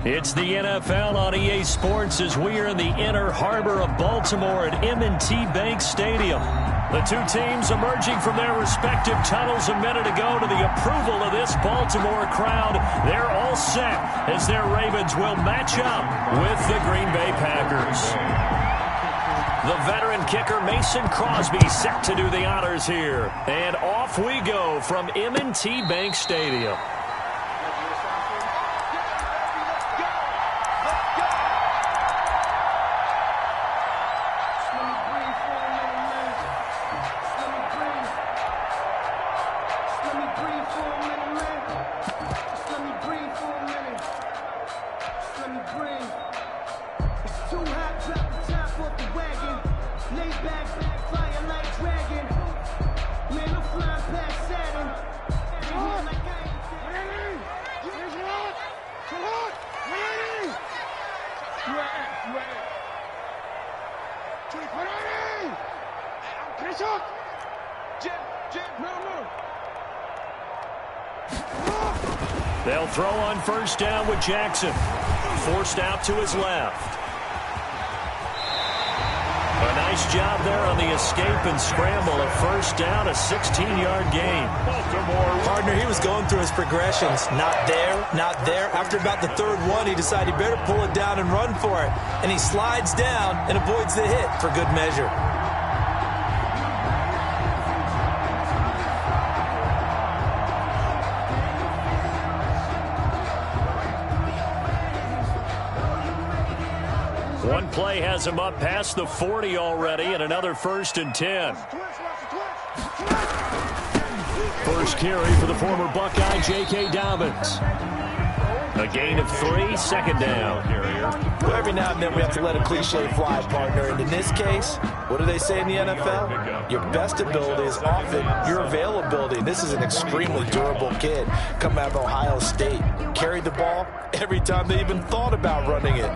It's the NFL on EA Sports as we are in the inner harbor of Baltimore at M&T Bank Stadium. The two teams emerging from their respective tunnels a minute ago to the approval of this Baltimore crowd. They're all set as their Ravens will match up with the Green Bay Packers. The veteran kicker Mason Crosby set to do the honors here. And off we go from M&T Bank Stadium. They'll throw on first down with Jackson. Forced out to his left. A nice job there on the escape and scramble. A first down, a 16-yard gain. Partner, he was going through his progressions. Not there, not there. After about the third one, he decided he better pull it down and run for it. And he slides down and avoids the hit for good measure. One play has him up past the 40 already, and another 1st and 10. First carry for the former Buckeye, J.K. Dobbins. A gain of 3, second down. Well, every now and then we have to let a cliche fly, partner. And in this case, what do they say in the NFL? Your best ability is often your availability. This is an extremely durable kid coming out of Ohio State. Carried the ball every time they even thought about running it.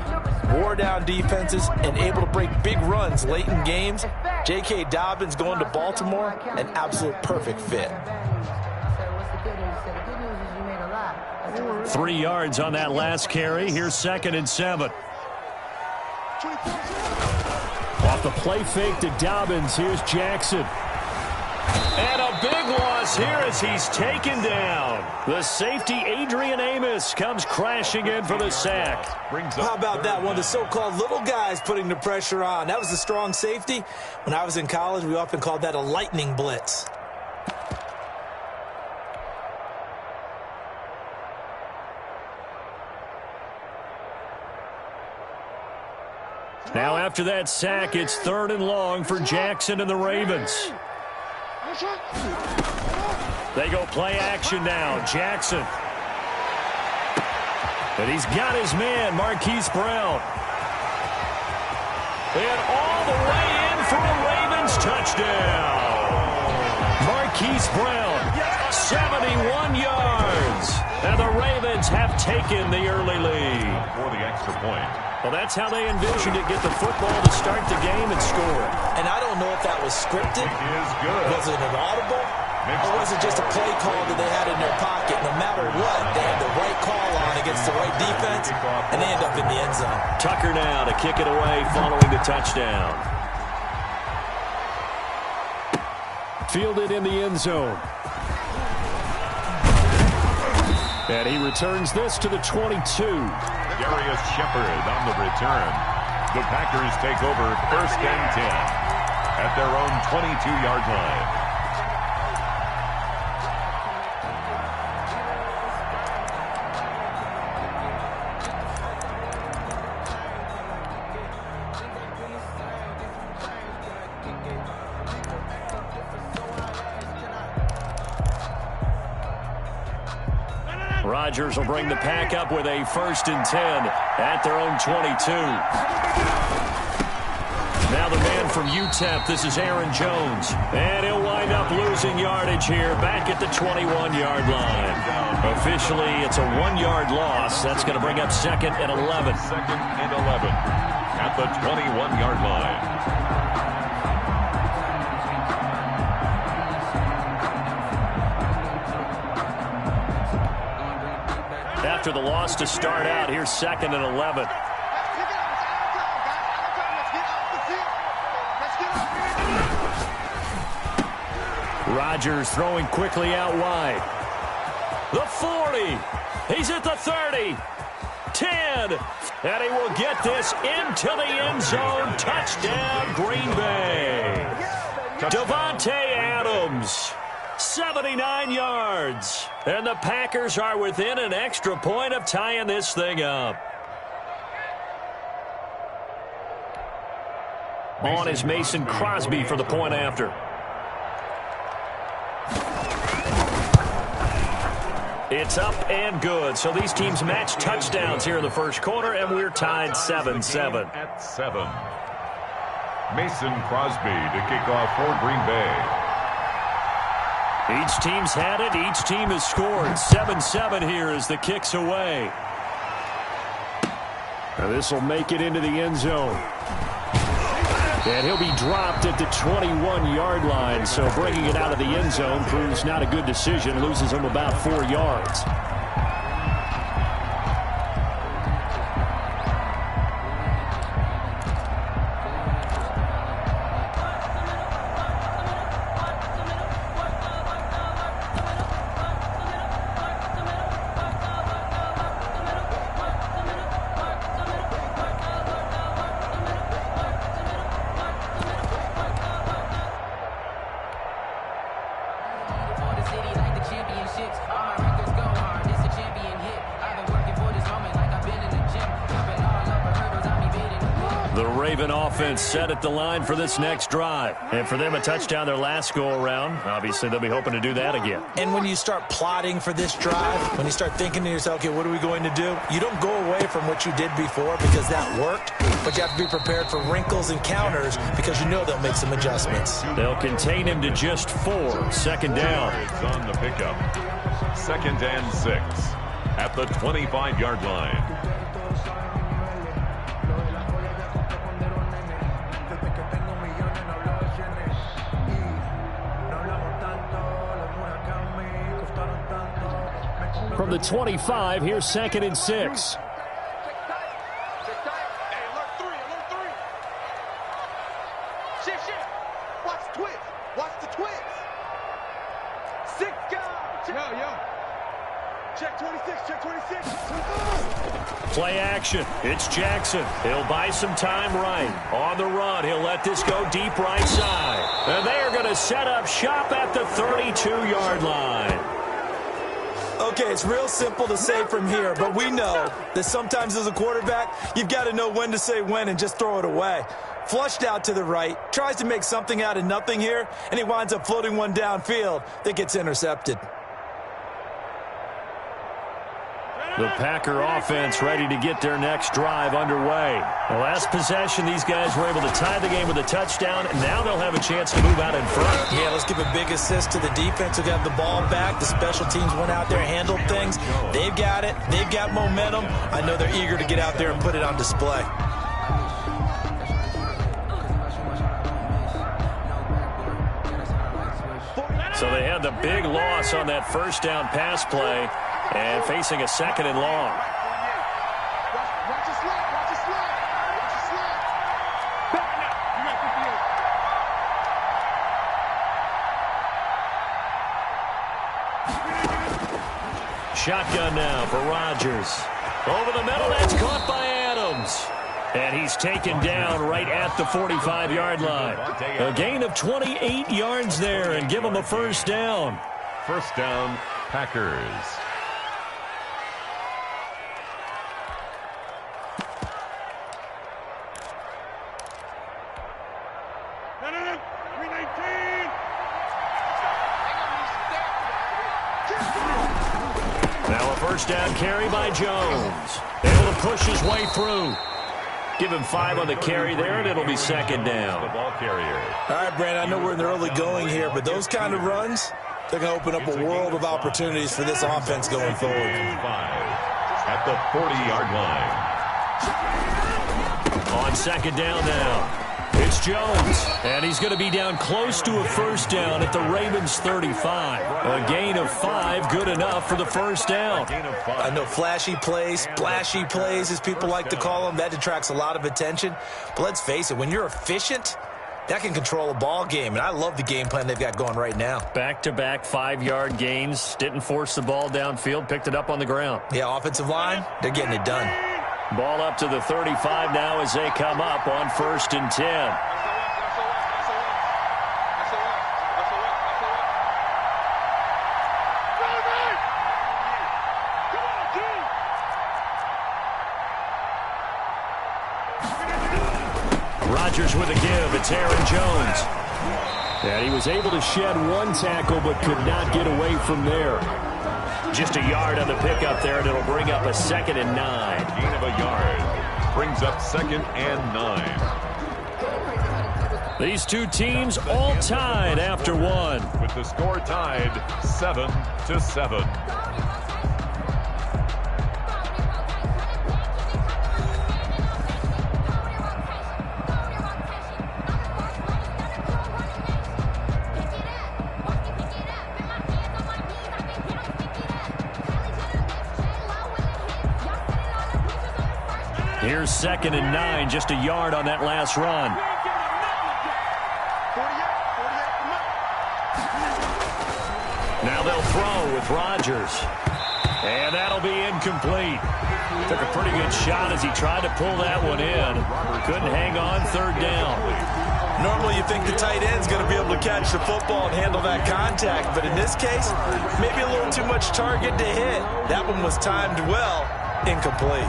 Wore down defenses and able to break big runs late in games. J.K. Dobbins going to Baltimore, an absolute perfect fit. 3 yards on that last carry. Here's 2nd and 7. Off the play fake to Dobbins. Here's Jackson. And a big loss here as he's taken down. The safety, Adrian Amos, comes crashing in for the sack. How about that? One of the so-called little guys putting the pressure on. That was a strong safety. When I was in college, we often called that a lightning blitz. Now after that sack, it's 3rd and long for Jackson and the Ravens. They go play action now. Jackson. And he's got his man, Marquise Brown. And all the way in for a Ravens touchdown. Marquise Brown, 71 yards. And the Ravens have taken the early lead. For the extra point. Well, that's how they envisioned it. Get the football to start the game and score. And I don't know if that was scripted. Was it an audible? Or was it just a play call that they had in their pocket? No matter what, they had the right call on against the right defense, and they end up in the end zone. Tucker now to kick it away following the touchdown. Fielded in the end zone. And he returns this to the 22. Darius Shepard on the return. The Packers take over 1st and 10 at their own 22-yard line. Rodgers will bring the pack up with a 1st and 10 at their own 22. Now the man from UTEP, this is Aaron Jones. And he'll wind up losing yardage here back at the 21-yard line. Officially, it's a 1-yard loss. That's going to bring up 2nd and 11. 2nd and 11 at the 21-yard line. After the loss to start out, here's 2nd and 11. Rodgers throwing quickly out wide. The 40. He's at the 30. 10. And he will get this into the end zone. Touchdown, Green Bay. Davante Adams, 79 yards. And the Packers are within an extra point of tying this thing up. On is Mason Crosby for the point after. It's up and good. So these teams match touchdowns here in the first quarter, and we're tied 7-7. At 7. Mason Crosby to kick off for Green Bay. Each team's had it. Each team has scored. 7-7 here as the kick's away. Now this will make it into the end zone. And he'll be dropped at the 21-yard line, so bringing it out of the end zone proves not a good decision. Loses him about 4 yards. Set at the line for this next drive. And for them, a touchdown their last go-around. Obviously, they'll be hoping to do that again. And when you start plotting for this drive, when you start thinking to yourself, okay, what are we going to do? You don't go away from what you did before because that worked, but you have to be prepared for wrinkles and counters because you know they'll make some adjustments. They'll contain him to just 4. 2nd down. It's on the pickup. 2nd and 6 at the 25-yard line. From the 25, here's 2nd and 6. Hey, alert 3, alert 3. Shit. Watch the twist. Watch the twist. 6 guys. Yo. Check 26, check 26. Play action. It's Jackson. He'll buy some time right. On the run, he'll let this go deep right side. And they are going to set up shop at the 32-yard line. Okay, it's real simple to say from here, but we know that sometimes as a quarterback, you've got to know when to say when and just throw it away. Flushed out to the right, tries to make something out of nothing here, and he winds up floating one downfield that gets intercepted. The Packer offense ready to get their next drive underway. The last possession, these guys were able to tie the game with a touchdown, and now they'll have a chance to move out in front. Yeah, let's give a big assist to the defense who got the ball back. The special teams went out there, handled things. They've got it. They've got momentum. I know they're eager to get out there and put it on display. So they had the big loss on that first down pass play. And facing a 2nd and long. Watch your slot, watch your slot. Watch your slot. Back now. You got 58. Shotgun now for Rodgers. Over the middle, that's caught by Adams. And he's taken down right at the 45-yard line. A gain of 28 yards there and give him a first down. First down, Packers. First down carry by Jones. Able to push his way through. Give him 5 on the carry there, and it'll be 2nd down. The ball carrier. All right, Brandon, I know we're in the early going here, but those kind of runs, they're going to open up a world of opportunities for this offense going forward. 5 at the 40-yard line. On 2nd down now. It's It's Jones, and he's going to be down close to a first down at the Ravens 35. A gain of 5, good enough for the first down. I know flashy plays, splashy plays, as people like to call them, that attracts a lot of attention. But let's face it, when you're efficient, that can control a ball game, and I love the game plan they've got going right now. Back-to-back 5-yard gains, didn't force the ball downfield, picked it up on the ground. Yeah, offensive line, they're getting it done. Ball up to the 35 now as they come up on 1st and 10. Rodgers with a give. It's Aaron Jones. And he was able to shed 1 tackle but could not get away from there. Just a yard on the pickup there, and it'll bring up a 2nd and 9. Gain of a yard. Brings up 2nd and 9. These two teams all tied after 1. With the score tied 7-7. Here's 2nd and 9, just a yard on that last run. Now they'll throw with Rodgers. And that'll be incomplete. Took a pretty good shot as he tried to pull that one in. Couldn't hang on, 3rd down. Normally you think the tight end's going to be able to catch the football and handle that contact, but in this case, maybe a little too much target to hit. That one was timed well, incomplete.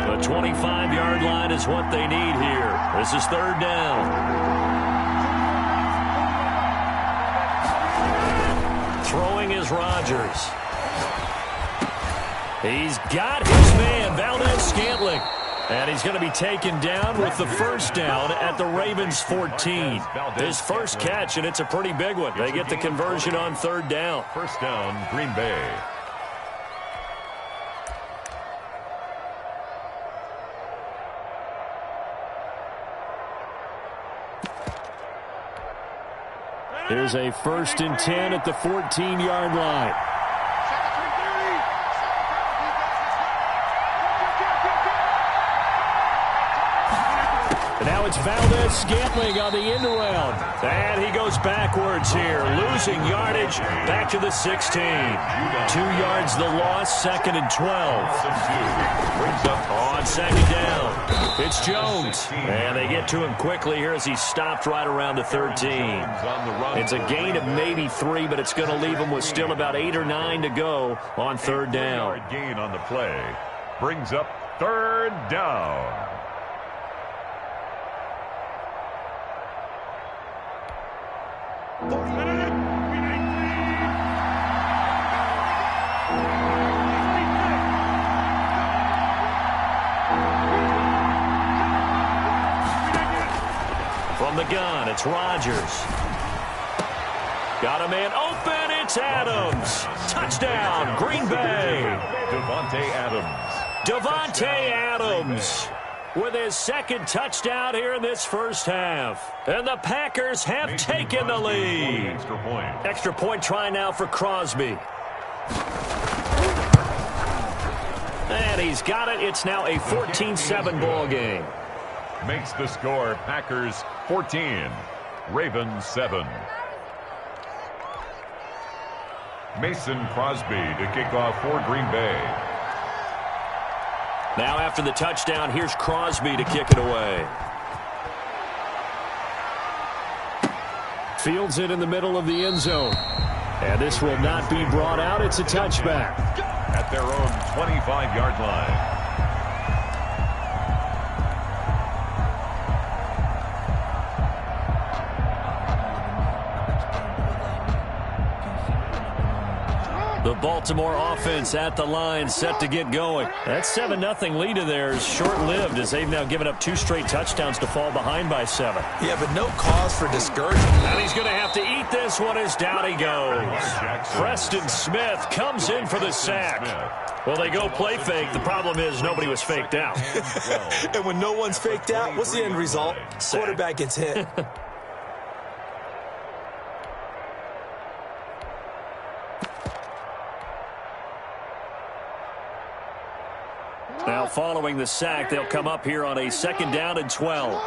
The 25-yard line is what they need here. This is 3rd down. Throwing is Rodgers. He's got his man, Valdez-Scantling. And he's going to be taken down with the first down at the Ravens 14. His first catch, and it's a pretty big one. They get the conversion on 3rd down. First down, Green Bay. Here's a 1st and 10 at the 14-yard line. Now it's Valdez-Scantling on the end around. And he goes backwards here, losing yardage back to the 16. 2 yards the loss, 2nd and 12. Brings up on 2nd down. It's Jones. And they get to him quickly here as he stopped right around the 13. It's a gain of maybe 3, but it's going to leave him with still about 8 or 9 to go on 3rd down. Gain on the play. Brings up 3rd down. From the gun, it's Rodgers. Got a man open, it's Adams. Touchdown, Green Bay. Davante Adams with his 2nd touchdown here in this first half. And the Packers have taken the lead. Extra point try now for Crosby. And he's got it. It's now a 14-7 ball game. Makes the score Packers 14, Ravens 7. Mason Crosby to kick off for Green Bay. Now after the touchdown, here's Crosby to kick it away. Fields it in the middle of the end zone. And this will not be brought out. It's a touchback. At their own 25-yard line. The Baltimore offense at the line, set to get going. That 7-0 lead of theirs short-lived as they've now given up 2 straight touchdowns to fall behind by 7. Yeah, but no cause for discouragement. And he's going to have to eat this one as down he goes. Preston Smith comes in for the sack. Well, they go play fake. The problem is nobody was faked out. And when no one's faked out, what's the end result? Sack. Quarterback gets hit. Now following the sack, they'll come up here on a 2nd down and 12.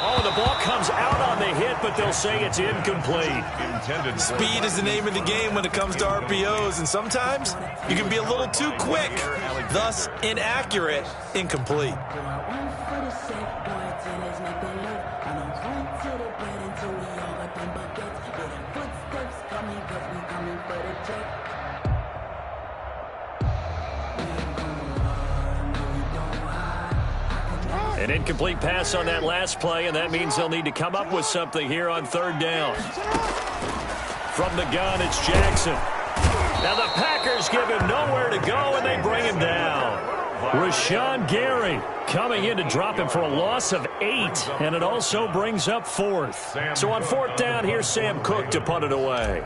Oh, the ball comes out on the hit, but they'll say it's incomplete. Speed is the name of the game when it comes to RPOs, and sometimes you can be a little too quick, thus inaccurate, incomplete. An incomplete pass on that last play, and that means they'll need to come up with something here on 3rd down. From the gun, it's Jackson. Now the Packers give him nowhere to go, and they bring him down. Rashawn Gary coming in to drop him for a loss of 8, and it also brings up 4th. So on 4th down, here's Sam Cook to punt it away.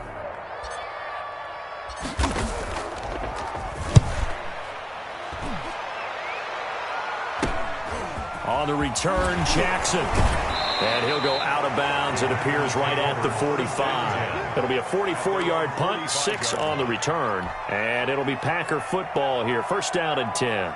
On the return, Jackson. And he'll go out of bounds. It appears right at the 45. It'll be a 44-yard punt, 6 on the return. And it'll be Packer football here. 1st down and 10.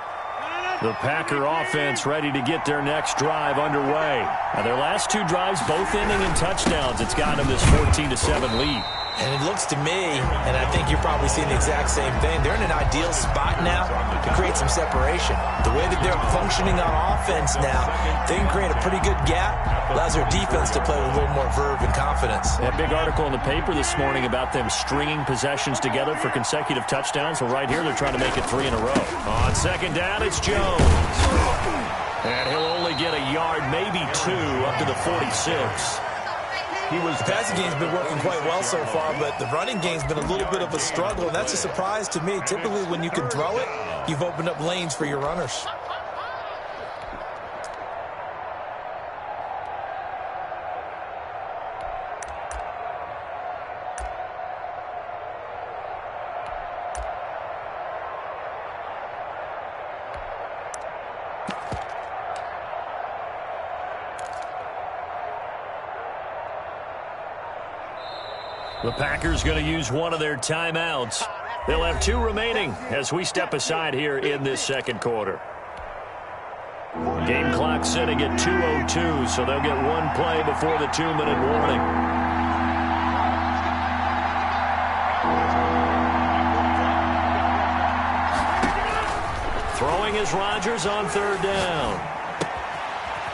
The Packer offense ready to get their next drive underway. Now their last 2 drives both ending in touchdowns. It's got them this 14-7 lead. And it looks to me, and I think you're probably seeing the exact same thing, they're in an ideal spot now to create some separation. The way that they're functioning on offense now, they can create a pretty good gap, allows their defense to play with a little more verve and confidence. That big article in the paper this morning about them stringing possessions together for consecutive touchdowns. Well, right here, they're trying to make it 3 in a row. On 2nd down, it's Jones. And he'll only get a yard, maybe 2, up to the 46. The passing game's been working quite well so far, but the running game's been a little bit of a struggle, and that's a surprise to me. Typically, when you can throw it, you've opened up lanes for your runners. The Packers going to use one of their timeouts. They'll have 2 remaining as we step aside here in this 2nd quarter. Game clock sitting at 2:02, so they'll get 1 play before the 2-minute warning. Throwing is Rodgers on 3rd down.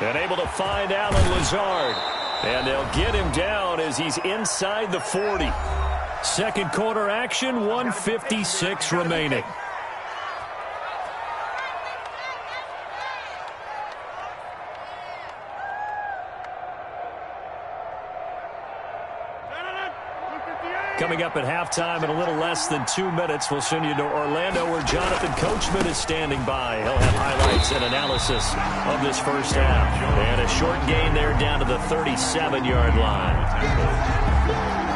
And able to find Alan Lazard. And they'll get him down as he's inside the 40. 2nd quarter action, 1:56 remaining. Coming up at halftime in a little less than 2 minutes, we'll send you to Orlando where Jonathan Coachman is standing by. He'll have highlights and analysis of this 1st half. And a short gain there down to the 37-yard line.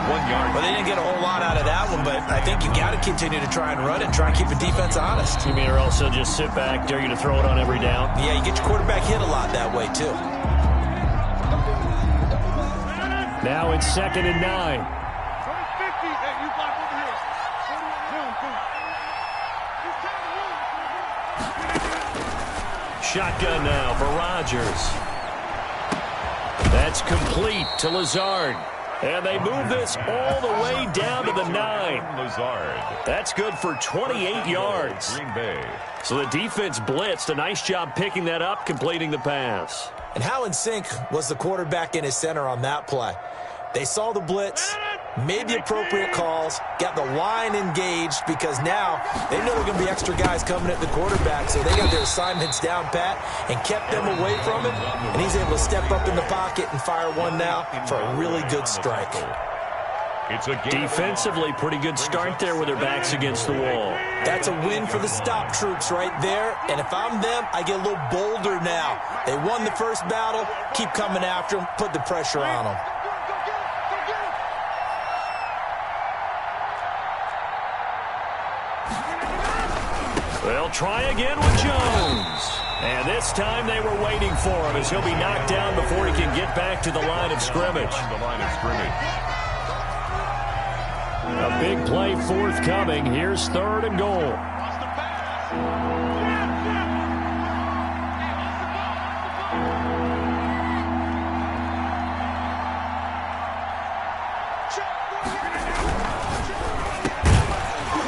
1 yard. Well, they didn't get a whole lot out of that one, but I think you got to continue to try and run it and try and keep the defense honest. You mean or else they'll just sit back, dare you to throw it on every down? Yeah, you get your quarterback hit a lot that way, too. Now it's 2nd and 9. Shotgun now for Rodgers. That's complete to Lazard. And they move this all the way down to the 9. Lazard. That's good for 28 yards. Green Bay. So the defense blitzed. A nice job picking that up, completing the pass. And how in sync was the quarterback and his center on that play? They saw the blitz, made the appropriate calls, got the line engaged because now they know there are going to be extra guys coming at the quarterback, so they got their assignments down pat and kept them away from him, and he's able to step up in the pocket and fire one now for a really good strike. It's a game. Defensively, pretty good start there with their backs against the wall. That's a win for the stop troops right there. And if I'm them, I get a little bolder now. They won the first battle. Keep coming after them. Put the pressure on them. They'll try again with Jones. And this time they were waiting for him as he'll be knocked down before he can get back to the line of scrimmage. A big play forthcoming. Here's 3rd and goal.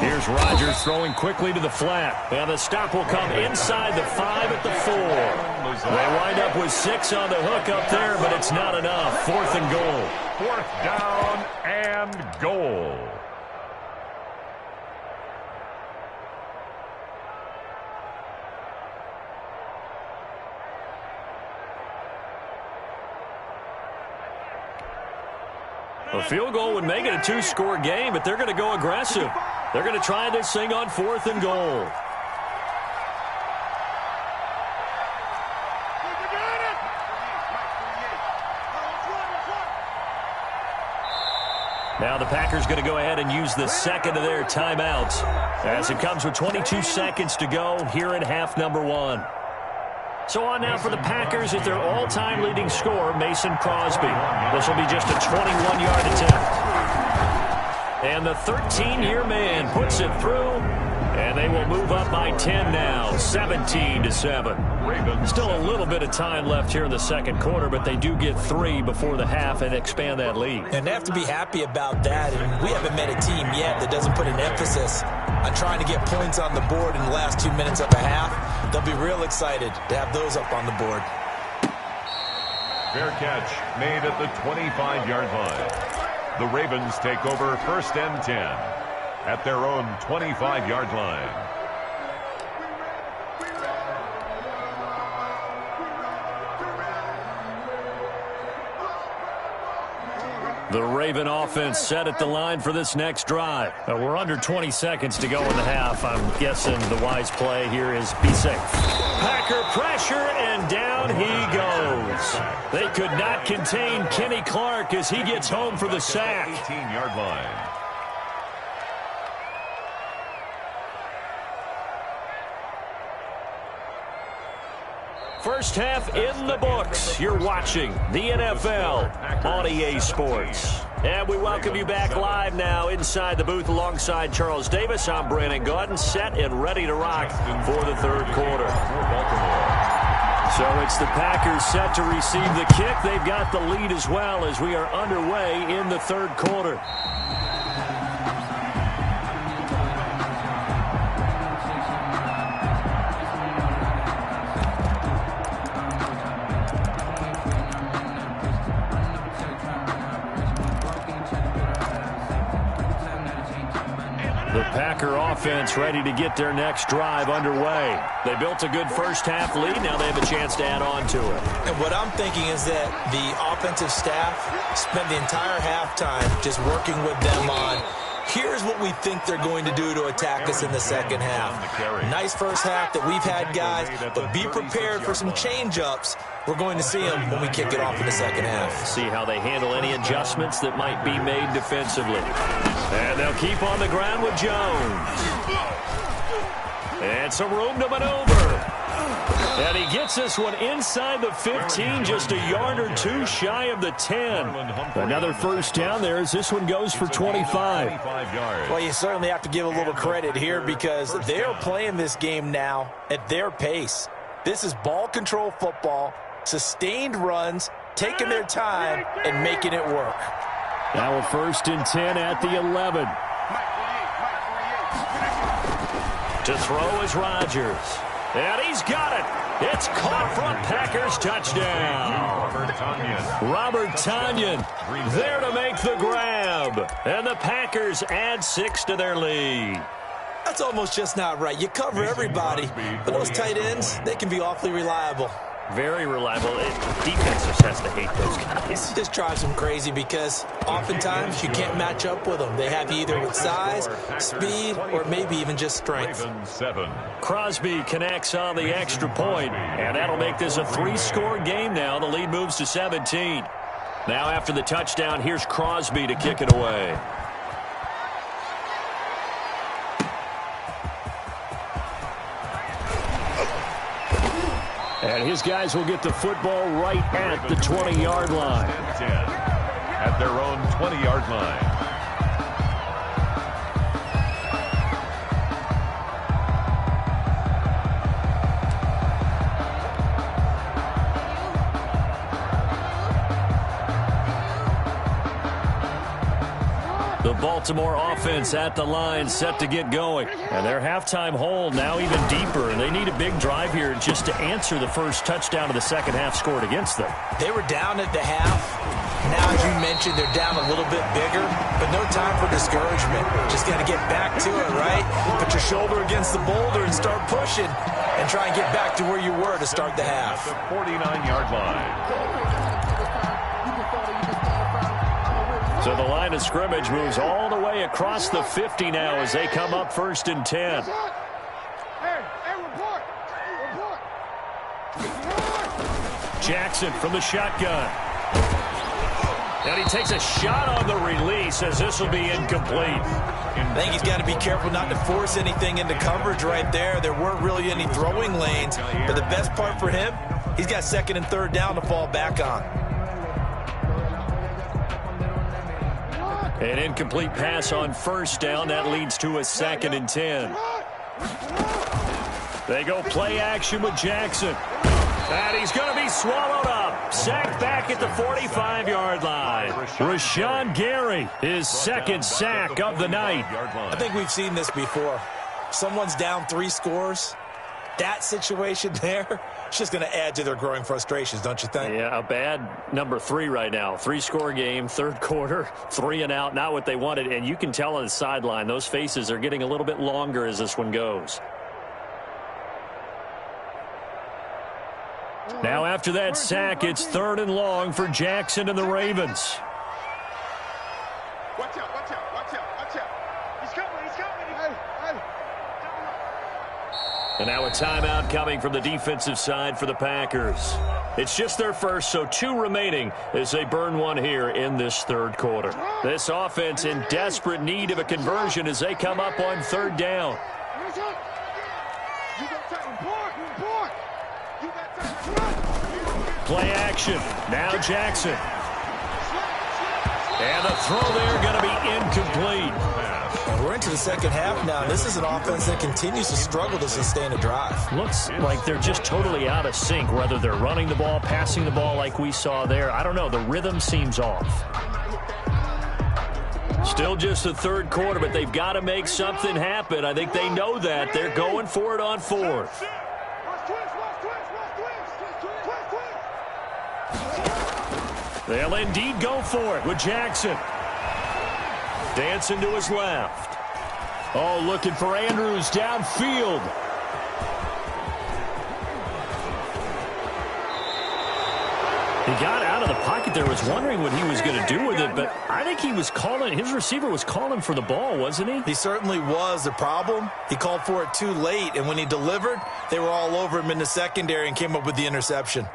Here's Rodgers throwing quickly to the flat. And the stop will come inside the 5 at the 4. They wind up with 6 on the hook up there, but it's not enough. 4th and goal. 4th down and goal. A field goal would make it a 2-score game, but they're going to go aggressive. They're going to try this thing on 4th and goal. Now the Packers going to go ahead and use the second of their timeouts as it comes with 22 seconds to go here in half number 1. So on now for the Packers at their all-time leading scorer, Mason Crosby. This will be just a 21-yard attempt. And the 13-year man puts it through, and they will move up by 10 now, 17-7. Still a little bit of time left here in the second quarter, but they do get 3 before the half and expand that lead. And they have to be happy about that. And we haven't met a team yet that doesn't put an emphasis on trying to get points on the board in the last 2 minutes of a half. They'll be real excited to have those up on the board. Fair catch made at the 25-yard line. The Ravens take over 1st and 10 at their own 25-yard line. The Raven offense set at the line for this next drive. We're under 20 seconds to go in the half. I'm guessing the wise play here is be safe. Packer pressure, and down he goes. They could not contain Kenny Clark as he gets home for the sack. 18-yard line. First half in the books. You're watching the NFL on EA Sports. And we welcome you back live now inside the booth alongside Charles Davis. I'm Brandon Gaudin, set and ready to rock for the third quarter. So it's the Packers set to receive the kick. They've got the lead as well as we are underway in the third quarter. The Packer offense ready to get their next drive underway. They built a good first half lead. Now they have a chance to add on to it. And what I'm thinking is that the offensive staff spent the entire halftime just working with them on, here's what we think they're going to do to attack us in the second half. Nice first half that we've had, guys, but be prepared for some change-ups. We're going to see them when we kick it off in the second half. See how they handle any adjustments that might be made defensively. And they'll keep on the ground with Jones. And some room to maneuver. And he gets this one inside the 15, just a yard or two shy of the 10. Another first down there as this one goes for 25. Well, you certainly have to give a little credit here because they're playing this game now at their pace. This is ball control football, sustained runs, taking their time and making it work. Now a 1st and 10 at the 11. To throw is Rodgers. And he's got it. It's caught for a Packers touchdown. Robert Tonyan there to make the grab. And the Packers add 6 to their lead. That's almost just not right. You cover everybody, but those tight ends, they can be awfully reliable. Very reliable. Defense just has to hate those guys. This drives them crazy because oftentimes you can't match up with them. They have you either with size, speed, or maybe even just strength. Crosby connects on the extra point, and that'll make this a 3-score game now. The lead moves to 17. Now after the touchdown, here's Crosby to kick it away. And his guys will get the football right at the 20-yard line. At their own 20-yard line. The Baltimore offense at the line, set to get going. And their halftime hole now even deeper, and they need a big drive here just to answer the first touchdown of the second half scored against them. They were down at the half. Now, as you mentioned, they're down a little bit bigger, but no time for discouragement. Just got to get back to it, right? Put your shoulder against the boulder and start pushing and try and get back to where you were to start the half. At the 49-yard line. So the line of scrimmage moves all the way across the 50 now as they come up 1st and 10. Jackson from the shotgun. And he takes a shot on the release as this will be incomplete. I think he's got to be careful not to force anything into coverage right there. There weren't really any throwing lanes, but the best part for him, he's got 2nd and 3rd down to fall back on. An incomplete pass on 1st down. That leads to a 2nd and 10. They go play action with Jackson. And he's going to be swallowed up. Sacked back at the 45-yard line. Rashawn Gary, his 2nd sack of the night. I think we've seen this before. Someone's down 3 scores. That situation there, it's just going to add to their growing frustrations, don't you think? Yeah, a bad number 3 right now. 3-score game, 3rd quarter, 3 and out, not what they wanted. And you can tell on the sideline, those faces are getting a little bit longer as this one goes. Now after that sack, it's 3rd and long for Jackson and the Ravens. Watch out, watch out, watch out, watch out. He's coming, he's coming. Hey, hey. And now a timeout coming from the defensive side for the Packers. It's just their first, so 2 remaining as they burn one here in this 3rd quarter. This offense in desperate need of a conversion as they come up on 3rd down. Play action. Now Jackson. And the throw there going to be incomplete. We're into the 2nd half now. This is an offense that continues to struggle to sustain a drive. Looks like they're just totally out of sync, whether they're running the ball, passing the ball like we saw there. I don't know. The rhythm seems off. Still just the 3rd quarter, but they've got to make something happen. I think they know that. They're going for it on 4th. They'll indeed go for it with Jackson. Dancing to his left. Oh, looking for Andrews downfield. He got out of the pocket there, was wondering what he was going to do with it, but I think he was calling, his receiver was calling for the ball, wasn't he? He certainly was. The problem, he called for it too late, and when he delivered, they were all over him in the secondary and came up with the interception.